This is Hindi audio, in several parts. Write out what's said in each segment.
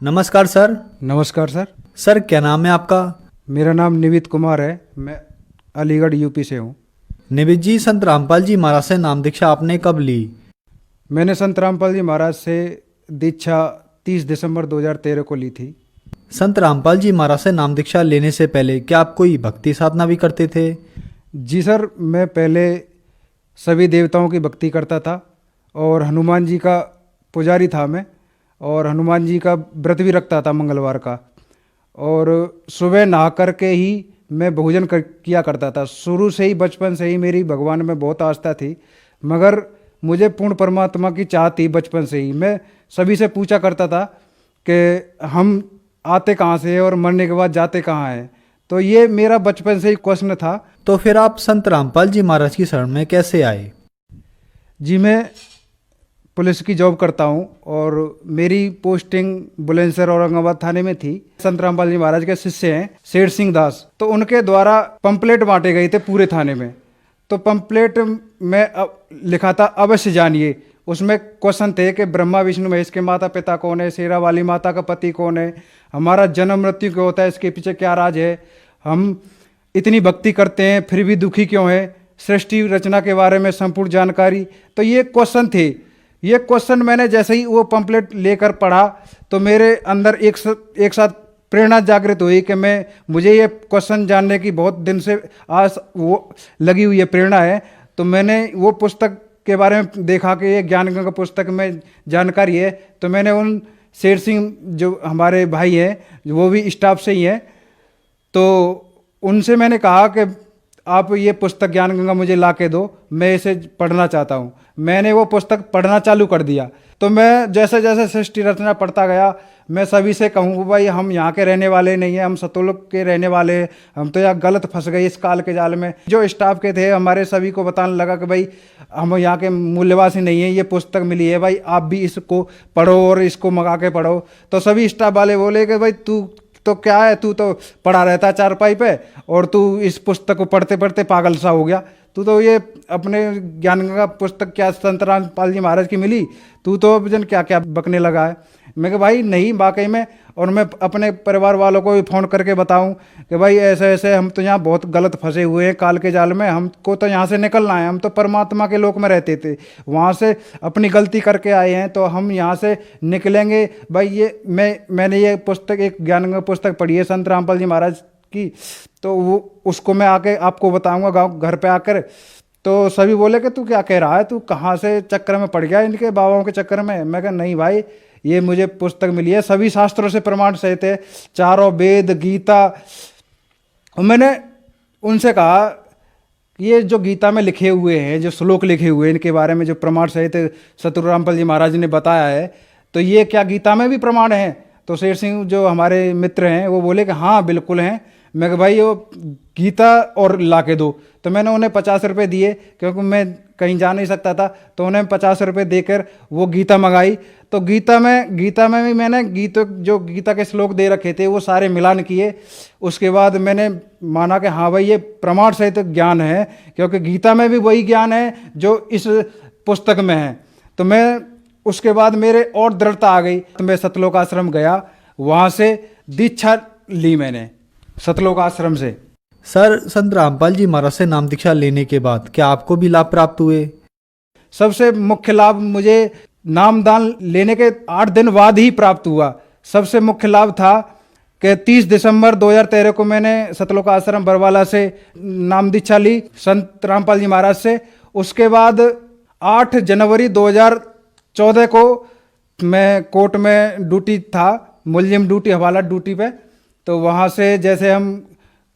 नमस्कार सर। नमस्कार सर। सर क्या नाम है आपका? मेरा नाम निवित कुमार है। मैं अलीगढ़ यूपी से हूँ। निवित जी, संत रामपाल जी महाराज से नाम दीक्षा आपने कब ली? मैंने संत रामपाल जी महाराज से दीक्षा 30 दिसंबर 2013 को ली थी। संत रामपाल जी महाराज से नाम दीक्षा लेने से पहले क्या आप कोई भक्ति साधना भी करते थे? जी सर, मैं पहले सभी देवताओं की भक्ति करता था और हनुमान जी का पुजारी था मैं, और हनुमान जी का व्रत भी रखता था मंगलवार का। और सुबह नहा करके ही मैं भोजन किया करता था। शुरू से ही, बचपन से ही मेरी भगवान में बहुत आस्था थी, मगर मुझे पूर्ण परमात्मा की चाह थी। बचपन से ही मैं सभी से पूछा करता था कि हम आते कहाँ से हैं और मरने के बाद जाते कहाँ हैं। तो ये मेरा बचपन से ही क्वेश्चन था। तो फिर आप संत रामपाल जी महाराज की शरण में कैसे आए? जी, मैं पुलिस की जॉब करता हूँ और मेरी पोस्टिंग बुलंदशहर औरंगाबाद थाने में थी। संत रामपाल जी महाराज के शिष्य हैं शेर सिंह दास, तो उनके द्वारा पंपलेट बांटे गए थे पूरे थाने में। तो पंपलेट में लिखा था अवश्य जानिए। उसमें क्वेश्चन थे कि ब्रह्मा विष्णु महेश के माता पिता कौन है, शेरा वाली माता का पति कौन है, हमारा जन्म मृत्यु क्यों होता है, इसके पीछे क्या राज है, हम इतनी भक्ति करते हैं फिर भी दुखी क्यों है, सृष्टि रचना के बारे में संपूर्ण जानकारी। तो ये क्वेश्चन थे। ये क्वेश्चन मैंने जैसे ही वो पंपलेट लेकर पढ़ा तो मेरे अंदर एक साथ प्रेरणा जागृत हुई कि मुझे ये क्वेश्चन जानने की बहुत दिन से आस वो लगी हुई है, प्रेरणा है। तो मैंने वो पुस्तक के बारे में देखा कि ये ज्ञान गंगा पुस्तक में जानकारी है। तो मैंने उन शेर सिंह जो हमारे भाई हैं, वो भी स्टाफ से ही हैं, तो उनसे मैंने कहा कि आप ये पुस्तक ज्ञान गंगा मुझे ला के दो, मैं इसे पढ़ना चाहता हूँ। मैंने वो पुस्तक पढ़ना चालू कर दिया। तो मैं जैसे जैसे सृष्टि रचना पढ़ता गया, मैं सभी से कहूँ भाई हम यहाँ के रहने वाले नहीं हैं, हम सतोलक के रहने वाले हैं, हम तो यहाँ गलत फंस गए इस काल के जाल में। जो स्टाफ के थे हमारे सभी को बताने लगा कि भाई हम यहाँ के मूल्यवासी नहीं हैं, ये पुस्तक मिली है भाई, आप भी इसको पढ़ो और इसको मंगा के पढ़ो। तो सभी स्टाफ वाले बोले कि भाई तू तो क्या है, तू तो पढ़ा रहता है चारपाई पे और तू इस पुस्तक को पढ़ते पढ़ते पागल सा हो गया। तू तो ये अपने ज्ञान गंगा पुस्तक क्या संत रामपाल जी महाराज की मिली, तू तो भजन क्या क्या बकने लगा है। मैं कहा भाई नहीं, वाकई में। और मैं अपने परिवार वालों को भी फ़ोन करके बताऊं कि भाई ऐसे ऐसे हम तो यहाँ बहुत गलत फंसे हुए हैं काल के जाल में, हमको तो यहाँ से निकलना है। हम तो परमात्मा के लोक में रहते थे, वहाँ से अपनी गलती करके आए हैं, तो हम यहाँ से निकलेंगे भाई। ये मैंने ये पुस्तक, एक ज्ञान गंगा पुस्तक पढ़ी है संत रामपाल जी महाराज की, तो वो उसको मैं आके आपको बताऊंगा गाँव घर पे आकर। तो सभी बोले कि तू क्या कह रहा है, तू कहाँ से चक्कर में पड़ गया इनके बाबाओं के चक्कर में। मैं कहा नहीं भाई, ये मुझे पुस्तक मिली है, सभी शास्त्रों से प्रमाण सहित है, चारों वेद गीता। और मैंने उनसे कहा ये जो गीता में लिखे हुए हैं, जो श्लोक लिखे हुए हैं, इनके बारे में जो प्रमाण सहित सतगुरु रामपाल जी महाराज ने बताया है, तो ये क्या गीता में भी प्रमाण है? तो शेर सिंह जो हमारे मित्र हैं वो बोले कि हाँ बिल्कुल हैं। मैं कहा भाई वो गीता और ला के दो। तो मैंने उन्हें 50 रुपये दिए, क्योंकि मैं कहीं जा नहीं सकता था, तो उन्हें 50 रुपये देकर वो गीता मंगाई। तो गीता में भी मैंने जो गीता के श्लोक दे रखे थे वो सारे मिलान किए। उसके बाद मैंने माना कि हाँ भाई ये प्रमाण सहित ज्ञान है, क्योंकि गीता में भी वही ज्ञान है जो इस पुस्तक में है। तो मैं उसके बाद मेरे और दृढ़ता आ गई, तो मैं सतलोक आश्रम गया, वहाँ से दीक्षा ली मैंने सतलोक आश्रम से। सर, संत रामपाल जी महाराज से नाम दीक्षा लेने के बाद क्या आपको भी लाभ प्राप्त हुए? सबसे मुख्य लाभ मुझे नामदान लेने के 8 दिन बाद ही प्राप्त हुआ। सबसे मुख्य लाभ था कि 30 दिसंबर 2013 को मैंने सतलोक आश्रम बरवाला से नाम दीक्षा ली संत रामपाल जी महाराज से। उसके बाद 8 जनवरी 2014 को मैं कोर्ट में ड्यूटी था, मुलजिम ड्यूटी, हवाला ड्यूटी पे। तो वहाँ से जैसे हम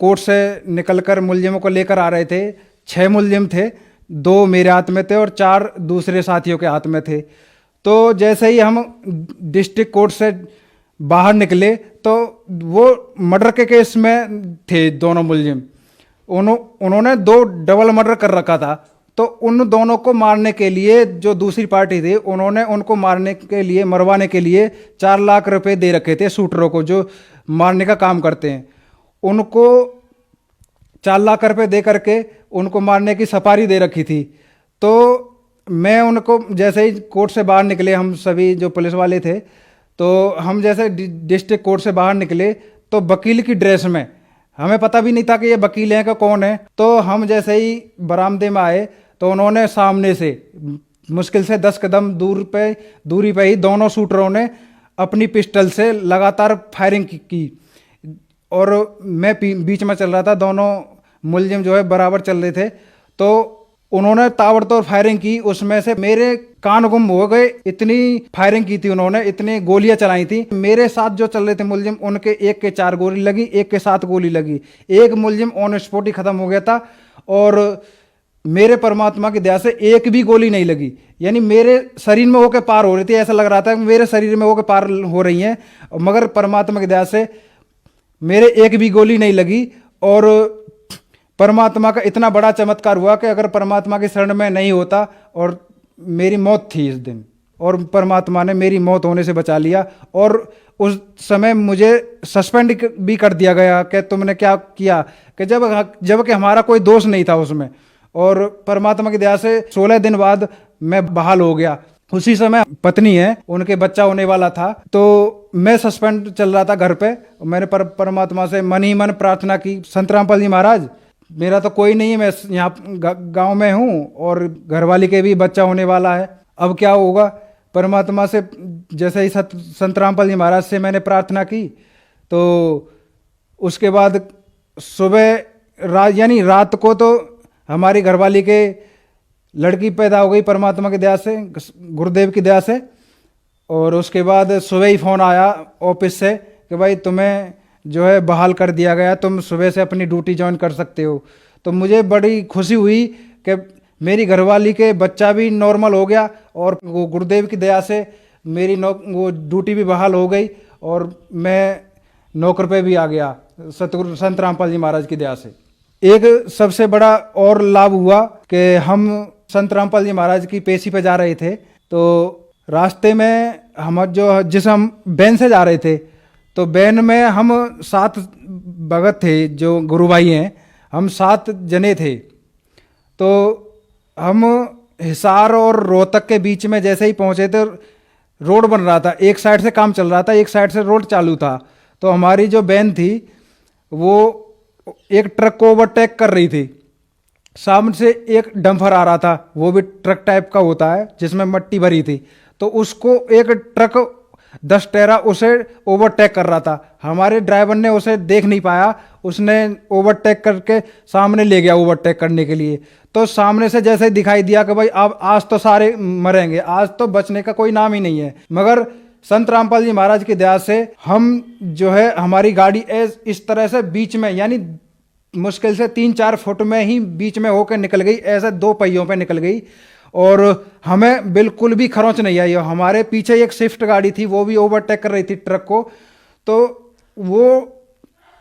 कोर्ट से निकलकर मुलजिमों को लेकर आ रहे थे, 6 मुलजिम थे, 2 मेरे हाथ में थे और 4 दूसरे साथियों के हाथ में थे। तो जैसे ही हम डिस्ट्रिक्ट कोर्ट से बाहर निकले तो वो मर्डर के केस में थे दोनों मुलजिम। उन्होंने 2 डबल मर्डर कर रखा था। तो उन दोनों को मारने के लिए जो दूसरी पार्टी थी, उन्होंने उनको मारने के लिए, मरवाने के लिए 4 लाख रुपए दे रखे थे शूटरों को, जो मारने का काम करते हैं। उनको 4 लाख रुपए दे करके उनको मारने की सपारी दे रखी थी। तो मैं उनको जैसे ही कोर्ट से बाहर निकले, हम सभी जो पुलिस वाले थे, तो हम जैसे डिस्ट्रिक्ट कोर्ट से बाहर निकले तो वकील की ड्रेस में, हमें पता भी नहीं था कि ये वकील हैं कि कौन है। तो हम जैसे ही बरामदे में आए तो उन्होंने सामने से मुश्किल से 10 कदम दूरी पे ही दोनों शूटरों ने अपनी पिस्टल से लगातार फायरिंग की और मैं बीच में चल रहा था, दोनों मुलजिम जो है बराबर चल रहे थे। तो उन्होंने ताबड़तोड़ फायरिंग की, उसमें से मेरे कान गुम हो गए, इतनी फायरिंग की थी उन्होंने, इतनी गोलियां चलाई थी। मेरे साथ जो चल रहे थे मुलजिम, उनके एक के 4 गोली लगी, एक के 7 गोली लगी। एक मुलजिम ऑन स्पॉट ही खत्म हो गया था और मेरे परमात्मा की दया से एक भी गोली नहीं लगी। यानी मेरे शरीर में होकर पार हो रही थी, ऐसा लग रहा था कि मेरे शरीर में होकर पार हो रही हैं, मगर परमात्मा की दया से मेरे एक भी गोली नहीं लगी। और परमात्मा का इतना बड़ा चमत्कार हुआ कि अगर परमात्मा की शरण में नहीं होता और मेरी मौत थी इस दिन, और परमात्मा ने मेरी मौत होने से बचा लिया। और उस समय मुझे सस्पेंड भी कर दिया गया कि तुमने क्या किया, कि जब कि हमारा कोई दोष नहीं था उसमें। और परमात्मा की दया से 16 दिन बाद मैं बहाल हो गया। उसी समय पत्नी है, उनके बच्चा होने वाला था, तो मैं सस्पेंड चल रहा था घर पे। मैंने परमात्मा से मन ही मन प्रार्थना की, संत रामपाल जी महाराज मेरा तो कोई नहीं है, मैं यहाँ गांव में हूँ और घरवाली के भी बच्चा होने वाला है, अब क्या होगा। परमात्मा से जैसे ही संत रामपाल जी महाराज से मैंने प्रार्थना की, तो उसके बाद सुबह यानी रात को तो हमारी घरवाली के लड़की पैदा हो गई परमात्मा की दया से, गुरुदेव की दया से। और उसके बाद सुबह ही फ़ोन आया ऑफिस से कि भाई तुम्हें जो है बहाल कर दिया गया, तुम सुबह से अपनी ड्यूटी ज्वाइन कर सकते हो। तो मुझे बड़ी खुशी हुई कि मेरी घरवाली के बच्चा भी नॉर्मल हो गया और वो गुरुदेव की दया से मेरी वो ड्यूटी भी बहाल हो गई और मैं नौकर पे भी आ गया सतगुरु संत रामपाल जी महाराज की दया से। एक सबसे बड़ा और लाभ हुआ कि हम संत रामपाल जी महाराज की पेशी पे जा रहे थे, तो रास्ते में हम बैन से जा रहे थे, तो बैन में हम 7 भगत थे जो गुरु भाई हैं, हम 7 जने थे। तो हम हिसार और रोहतक के बीच में जैसे ही पहुंचे तो रोड बन रहा था, एक साइड से काम चल रहा था, एक साइड से रोड चालू था। तो हमारी जो बैन थी वो एक ट्रक को ओवरटेक कर रही थी, सामने से एक डंपर आ रहा था, वो भी ट्रक टाइप का होता है जिसमें मट्टी भरी थी, तो उसको एक ट्रक 10 टैरा उसे ओवरटेक कर रहा था। हमारे ड्राइवर ने उसे देख नहीं पाया, उसने ओवरटेक करके सामने ले गया ओवरटेक करने के लिए। तो सामने से जैसे ही दिखाई दिया कि भाई अब आज तो सारे मरेंगे, आज तो बचने का कोई नाम ही नहीं है। मगर संत रामपाल जी महाराज की दया से हम जो है हमारी गाड़ी इस तरह से बीच में, यानी मुश्किल से 3-4 फुट में ही बीच में होकर निकल गई, ऐसे 2 पहियों पे निकल गई और हमें बिल्कुल भी खरोंच नहीं आई। हमारे पीछे एक स्विफ्ट गाड़ी थी, वो भी ओवरटेक कर रही थी ट्रक को, तो वो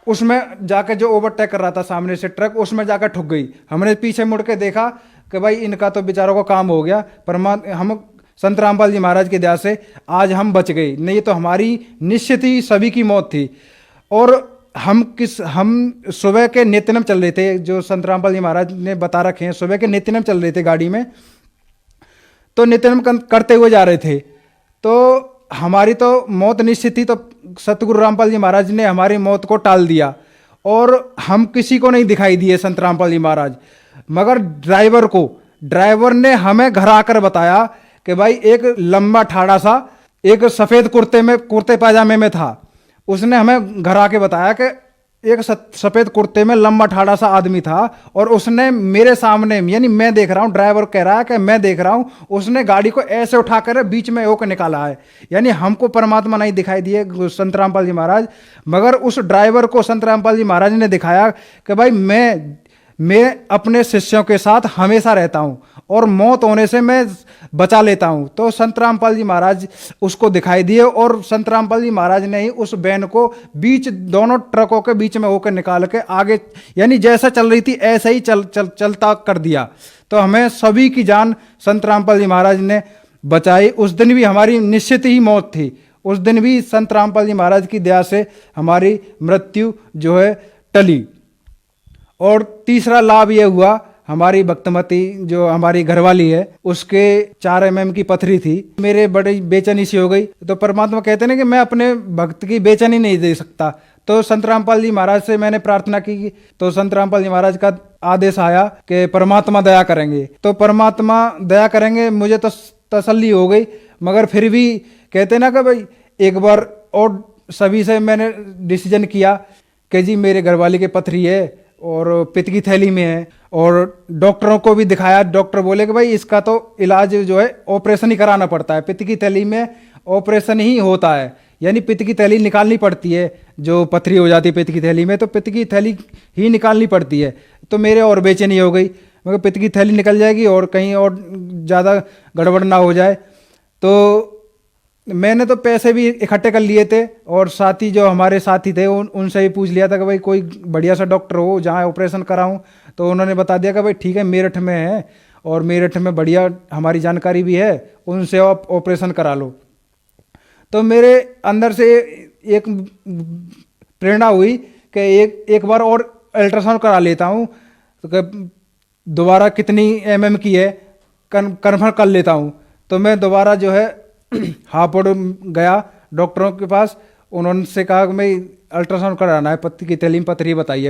उसमें जाकर जो ओवरटेक कर रहा था सामने से ट्रक, उसमें जाकर ठुक गई। हमने पीछे मुड़ के देखा कि भाई इनका तो बेचारों को काम हो गया, हम संत रामपाल जी महाराज की दया से आज हम बच गए, नहीं तो हमारी निश्चित ही सभी की मौत थी। और हम सुबह के नित्यनेम चल रहे थे, जो संत रामपाल जी महाराज ने बता रखे हैं, सुबह के नित्यनेम चल रहे थे गाड़ी में, तो नित्यनेम करते हुए जा रहे थे, तो हमारी तो मौत निश्चित थी। तो सतगुरु रामपाल जी महाराज ने हमारी मौत को टाल दिया और हम किसी को नहीं दिखाई दिए संत रामपाल जी महाराज, मगर ड्राइवर ने हमें घर आकर बताया कि भाई एक लंबा ठाड़ा सा एक सफ़ेद कुर्ते पायजामे में था। उसने हमें घर आके बताया कि एक सफ़ेद कुर्ते में लंबा ठाड़ा सा आदमी था और उसने मेरे सामने, यानी मैं देख रहा हूँ, ड्राइवर कह रहा है कि मैं देख रहा हूँ, उसने गाड़ी को ऐसे उठाकर बीच में होकर निकाला है। यानी हमको परमात्मा नहीं दिखाई दिए संत रामपाल जी महाराज, मगर उस ड्राइवर को संत रामपाल जी महाराज ने दिखाया कि भाई मैं अपने शिष्यों के साथ हमेशा रहता हूँ और मौत होने से मैं बचा लेता हूँ। तो संत रामपाल जी महाराज उसको दिखाई दिए और संत रामपाल जी महाराज ने ही उस वैन को दोनों ट्रकों के बीच में होकर निकाल के आगे, यानी जैसा चल रही थी ऐसे ही चलता कर दिया। तो हमें सभी की जान संत रामपाल जी महाराज ने बचाई। उस दिन भी हमारी निश्चित ही मौत थी, उस दिन भी संत रामपाल जी महाराज की दया से हमारी मृत्यु जो है टली। और तीसरा लाभ यह हुआ, हमारी भक्तमती जो हमारी घरवाली है उसके 4 mm की पथरी थी। मेरे बड़ी बेचैनी सी हो गई। तो परमात्मा कहते हैं ना कि मैं अपने भक्त की बेचैनी नहीं दे सकता। तो संत रामपाल जी महाराज से मैंने प्रार्थना की, तो संत रामपाल जी महाराज का आदेश आया कि परमात्मा दया करेंगे। तो परमात्मा दया करेंगे, मुझे तो तसल्ली हो गई। मगर फिर भी कहते ना कि भाई एक बार और सभी से मैंने डिसीजन किया कि जी मेरे घरवाली के पथरी है और पित्त की थैली में है, और डॉक्टरों को भी दिखाया। डॉक्टर बोले कि भाई इसका तो इलाज जो है ऑपरेशन ही कराना पड़ता है, पित्त की थैली में ऑपरेशन ही होता है, यानी पित्त की थैली निकालनी पड़ती है। जो पथरी हो जाती है पित्त की थैली में, तो पित्त की थैली ही निकालनी पड़ती है। तो मेरे और बेचैनी हो गई, मगर पित्त की थैली निकल जाएगी और कहीं और ज़्यादा गड़बड़ ना हो जाए। तो मैंने तो पैसे भी इकट्ठे कर लिए थे, और साथी जो हमारे साथी थे उनसे भी पूछ लिया था कि भाई कोई बढ़िया सा डॉक्टर हो जहाँ ऑपरेशन कराऊं। तो उन्होंने बता दिया कि भाई ठीक है, मेरठ में है और मेरठ में बढ़िया हमारी जानकारी भी है, उनसे आप ऑपरेशन करा लो। तो मेरे अंदर से एक प्रेरणा हुई कि एक बार और अल्ट्रासाउंड करा लेता हूँ, तो दोबारा कितनी mm की है कन्फर्म कर लेता हूँ। तो मैं दोबारा जो है हापुड़ गया डॉक्टरों के पास। उन्होंने कहा कि मैं अल्ट्रासाउंड कराना है, पत्ती की थैली में पथरी बताइए।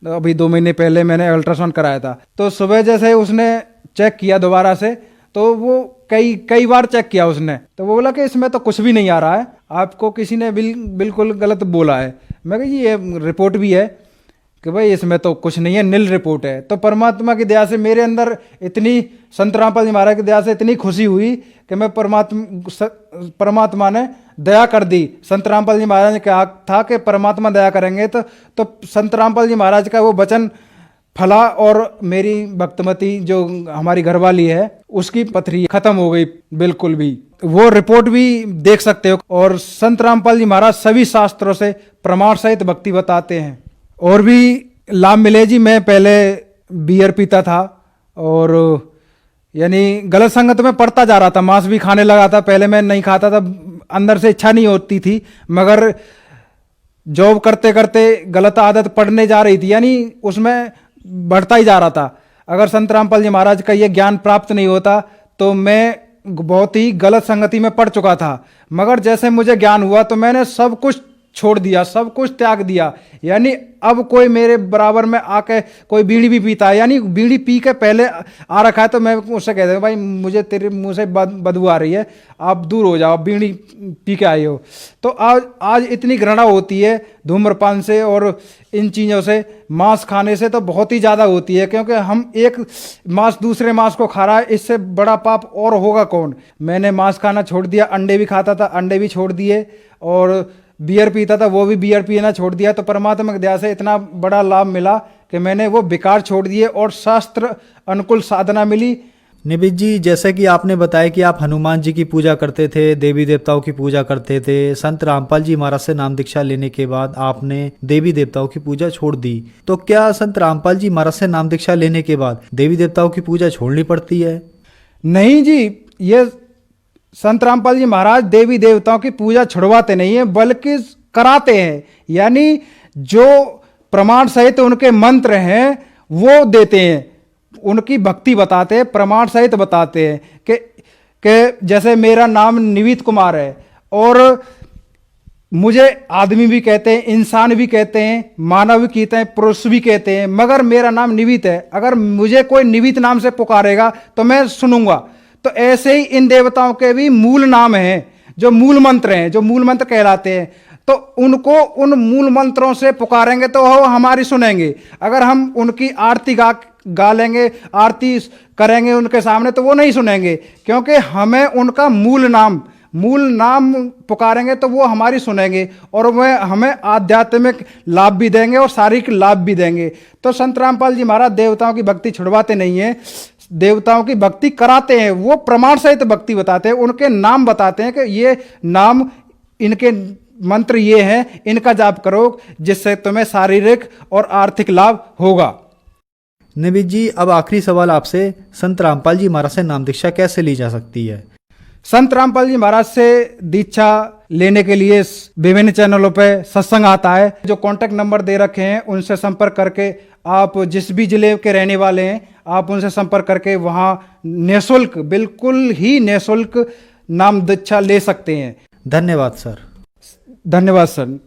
अभी 2 महीने पहले मैंने अल्ट्रासाउंड कराया था। तो सुबह जैसे उसने चेक किया दोबारा से, तो वो कई बार चेक किया उसने, तो वो बोला कि इसमें तो कुछ भी नहीं आ रहा है, आपको किसी ने बिल्कुल गलत बोला है। मैं कहा ये रिपोर्ट भी है कि भाई इसमें तो कुछ नहीं है, नील रिपोर्ट है। तो परमात्मा की दया से मेरे अंदर इतनी, संत रामपाल जी महाराज की दया से इतनी खुशी हुई कि मैं परमात्मा ने दया कर दी। संत रामपाल जी महाराज ने कहा था कि परमात्मा दया करेंगे, तो संत रामपाल जी महाराज का वो वचन फला, और मेरी भक्तमती जो हमारी घरवाली है उसकी पथरी खत्म हो गई बिल्कुल भी। वो रिपोर्ट भी देख सकते हो। और संत रामपाल जी महाराज सभी शास्त्रों से प्रमाण सहित भक्ति बताते हैं। और भी लाभ मिले जी। मैं पहले बियर पीता था और यानी गलत संगत में पड़ता जा रहा था, मांस भी खाने लगा था। पहले मैं नहीं खाता था, अंदर से इच्छा नहीं होती थी, मगर जॉब करते करते गलत आदत पड़ने जा रही थी, यानी उसमें बढ़ता ही जा रहा था। अगर संत रामपाल जी महाराज का ये ज्ञान प्राप्त नहीं होता तो मैं बहुत ही गलत संगति में पड़ चुका था। मगर जैसे मुझे ज्ञान हुआ तो मैंने सब कुछ छोड़ दिया, सब कुछ त्याग दिया। यानी अब कोई मेरे बराबर में आके कोई बीड़ी भी पीता है, यानी बीड़ी पी के पहले आ रखा है, तो मैं उससे कहता हूँ भाई मुझे तेरे मुंह से बदबू आ रही है, आप दूर हो जाओ, बीड़ी पी के आए हो। तो आज इतनी घृणा होती है धूम्रपान से और इन चीज़ों से। मांस खाने से तो बहुत ही ज़्यादा होती है, क्योंकि हम एक मांस दूसरे मांस को खा रहा है, इससे बड़ा पाप और होगा कौन। मैंने मांस खाना छोड़ दिया, अंडे भी खाता था, अंडे भी छोड़ दिए, और बियर पीता था, वो भी बियर पीना छोड़ दिया। तो परमात्मा की दया से इतना बड़ा लाभ मिला कि मैंने वो विकार छोड़ दिए और शास्त्र अनुकूल साधना मिली। निबित जी, जैसे कि आपने बताया कि आप हनुमान जी की पूजा करते थे, देवी देवताओं की पूजा करते थे, संत रामपाल जी महाराज से नाम दीक्षा लेने के बाद आपने देवी देवताओं की पूजा छोड़ दी, तो क्या संत रामपाल जी महाराज से नाम दीक्षा लेने के बाद देवी देवताओं की पूजा छोड़नी पड़ती है? नहीं जी, ये संत रामपाल जी महाराज देवी देवताओं की पूजा छुड़वाते नहीं है, बल्कि कराते हैं। यानी जो प्रमाण सहित उनके मंत्र हैं वो देते हैं, उनकी भक्ति बताते हैं, प्रमाण सहित बताते हैं कि जैसे मेरा नाम निवित कुमार है, और मुझे आदमी भी कहते हैं, इंसान भी कहते हैं, मानव भी कहते हैं, पुरुष भी कहते हैं, मगर मेरा नाम निवित है। अगर मुझे कोई निवित नाम से पुकारेगा तो मैं सुनूंगा। तो ऐसे ही इन देवताओं के भी मूल नाम हैं, जो मूल मंत्र हैं, जो मूल मंत्र कहलाते हैं। तो उनको उन मूल मंत्रों से पुकारेंगे तो वो हमारी सुनेंगे। अगर हम उनकी आरती गा लेंगे, आरती करेंगे उनके सामने, तो वो नहीं सुनेंगे, क्योंकि हमें उनका मूल नाम पुकारेंगे तो वो हमारी सुनेंगे, और वह हमें आध्यात्मिक लाभ भी देंगे और शारीरिक लाभ भी देंगे। तो संत रामपाल जी महाराज देवताओं की भक्ति छुड़वाते नहीं है, देवताओं की भक्ति कराते हैं। वो प्रमाण सहित भक्ति बताते हैं, उनके नाम बताते हैं कि ये नाम, इनके मंत्र ये हैं, इनका जाप करो, जिससे तुम्हें शारीरिक और आर्थिक लाभ होगा। निबित जी, अब आखिरी सवाल आपसे, संत रामपाल जी महाराज से नाम दीक्षा कैसे ली जा सकती है? संत रामपाल जी महाराज से दीक्षा लेने के लिए विभिन्न चैनलों पे सत्संग आता है। जो कॉन्टैक्ट नंबर दे रखे हैं उनसे संपर्क करके आप जिस भी जिले के रहने वाले हैं आप उनसे संपर्क करके वहाँ निःशुल्क, बिल्कुल ही निःशुल्क नाम दीक्षा ले सकते हैं। धन्यवाद सर। धन्यवाद सर।